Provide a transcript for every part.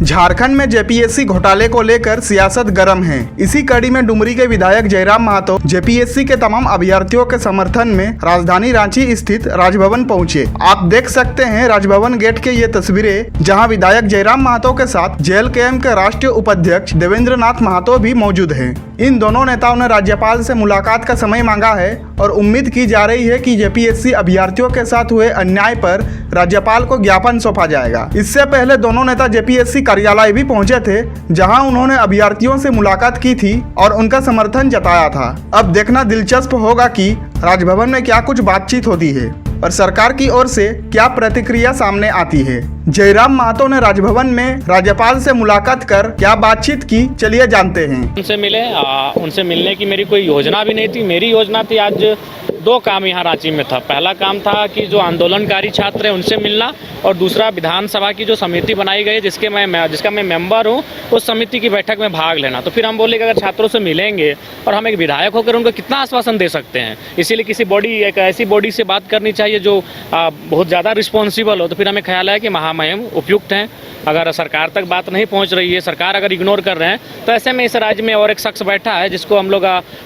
झारखंड में जेपीएससी घोटाले को लेकर सियासत गर्म है। इसी कड़ी में डुमरी के विधायक जयराम महतो जेपीएससी के तमाम अभ्यर्थियों के समर्थन में राजधानी रांची स्थित राजभवन पहुंचे। आप देख सकते हैं राजभवन गेट के ये तस्वीरें, जहां विधायक जयराम महतो के साथ जेएलकेएम के राष्ट्रीय उपाध्यक्ष देवेंद्र नाथ महतो भी मौजूद हैं। इन दोनों नेताओं ने राज्यपाल से मुलाकात का समय मांगा है और उम्मीद की जा रही है कि जेपीएससी अभ्यर्थियों के साथ हुए अन्याय पर राज्यपाल को ज्ञापन सौंपा जाएगा। इससे पहले दोनों नेता जेपीएससी कार्यालय भी पहुंचे थे, जहां उन्होंने अभ्यर्थियों से मुलाकात की थी और उनका समर्थन जताया था। अब देखना दिलचस्प होगा कि राजभवन में क्या कुछ बातचीत होती है और सरकार की ओर से क्या प्रतिक्रिया सामने आती है। जयराम महतो ने राजभवन में राज्यपाल से मुलाकात कर क्या बातचीत की, चलिए जानते हैं। उनसे मिलने की मेरी कोई योजना भी नहीं थी। मेरी योजना थी आज दो काम यहाँ रांची में था। पहला काम था कि जो आंदोलनकारी छात्र हैं उनसे मिलना, और दूसरा विधानसभा की जो समिति बनाई गई जिसका मैं मेंबर हूँ, उस समिति की बैठक में भाग लेना। तो फिर हम बोले कि अगर छात्रों से मिलेंगे और हम एक विधायक होकर उनको कितना आश्वासन दे सकते हैं, इसीलिए किसी एक ऐसी बॉडी से बात करनी चाहिए जो बहुत ज़्यादा रिस्पॉन्सिबल हो। तो फिर हमें ख्याल है कि महामहिम उपयुक्त हैं। अगर सरकार तक बात नहीं पहुंच रही है, सरकार अगर इग्नोर कर रहे हैं, तो ऐसे में इस राज्य में और एक शख्स बैठा है जिसको हम लोग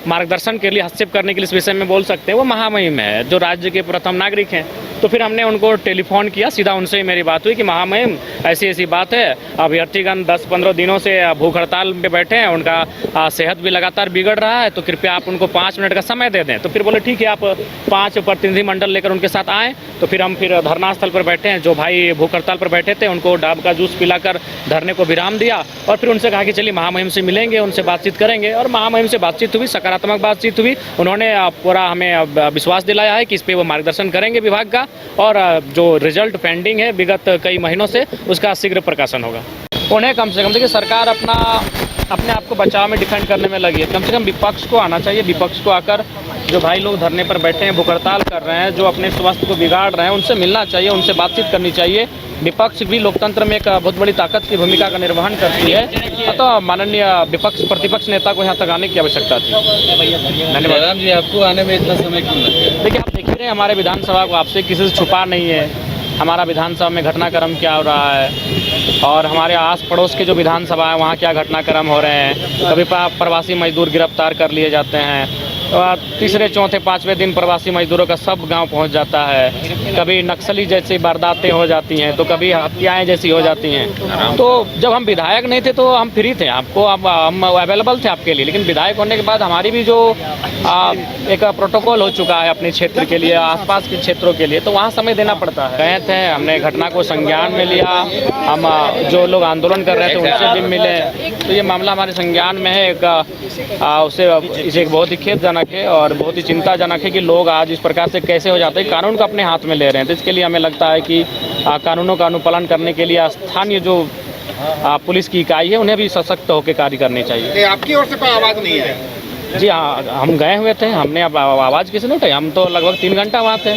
मार्गदर्शन के लिए, हस्तक्षेप करने के लिए इस विषय में बोल सकते हैं, वो महामहिम है जो राज्य के प्रथम नागरिक हैं। तो फिर हमने उनको टेलीफोन किया, सीधा उनसे ही मेरी बात हुई कि महामहिम ऐसी ऐसी बात है, अभ्यर्थीगण 10-15 दिनों से भूख हड़ताल पे बैठे हैं, उनका सेहत भी लगातार बिगड़ रहा है, तो कृपया आप उनको 5 मिनट का समय दे दें। तो फिर बोले ठीक है, आप 5 प्रतिनिधि मंडल लेकर उनके साथ आएँ। तो फिर हम धरना स्थल पर बैठे हैं। जो भाई भूख हड़ताल पर बैठे थे उनको डाब का जूस पिलाकर धरने को विराम दिया और फिर उनसे कहा कि चलिए महामहिम से मिलेंगे, उनसे बातचीत करेंगे। और महामहिम से बातचीत हुई, सकारात्मक बातचीत हुई। उन्होंने पूरा हमें विश्वास दिलाया है कि इस पर वो मार्गदर्शन करेंगे विभाग का, और जो रिजल्ट पेंडिंग है विगत कई महीनों से, उसका शीघ्र प्रकाशन होगा। उन्हें कम से कम देखिए, सरकार अपने आप को बचाव में डिफेंड करने में लगी है। कम से कम विपक्ष को आना चाहिए। विपक्ष को आकर जो भाई लोग धरने पर बैठे हैं, भूख हड़ताल कर रहे हैं, जो अपने स्वास्थ्य को बिगाड़ रहे हैं, उनसे मिलना चाहिए, उनसे बातचीत करनी चाहिए। विपक्ष भी लोकतंत्र में एक बहुत बड़ी ताकत की भूमिका का निर्वहन करती है। तो माननीय प्रतिपक्ष नेता को यहाँ तक आने की आवश्यकता थी। धन्यवाद जी। आपको आने में इतना समय क्यों लगा? देखिए, आप देख ही रहे हैं हमारे विधानसभा को, आपसे किसी से छुपा नहीं है हमारा विधानसभा में घटनाक्रम क्या हो रहा है, और हमारे आस पड़ोस के जो विधानसभा है वहाँ क्या घटनाक्रम हो रहे हैं। कभी प्रवासी मजदूर गिरफ्तार कर लिए जाते हैं, और तीसरे चौथे पाँचवें दिन प्रवासी मजदूरों का सब गांव पहुंच जाता है। कभी नक्सली जैसी वारदातें हो जाती हैं, तो कभी हत्याएं जैसी हो जाती हैं। तो जब हम विधायक नहीं थे तो हम फ्री थे, हम अवेलेबल थे आपके लिए। लेकिन विधायक होने के बाद हमारी भी जो एक प्रोटोकॉल हो चुका है अपने क्षेत्र के लिए, आसपास के क्षेत्रों के लिए, तो वहाँ समय देना पड़ता है। गए थे, हमने घटना को संज्ञान में लिया। हम जो लोग आंदोलन कर रहे थे उनसे भी मिले। तो ये मामला हमारे संज्ञान में है। इसे एक बहुत ही खेदजनक है और बहुत ही चिंताजनक है कि लोग आज इस प्रकार से कैसे हो जाते हैं, कानून को अपने हाथ में ले रहे हैं। तो इसके लिए हमें लगता है कि कानूनों का अनुपालन करने के लिए स्थानीय जो पुलिस की इकाई है उन्हें भी सशक्त होकर कार्य करनी चाहिए। आपकी ओर से कोई आवाज़ नहीं है? जी हाँ, हम गए हुए थे, हमने अब आवाज़ किसी ने उठाई। हम तो लगभग 3 घंटा वहाँ थे।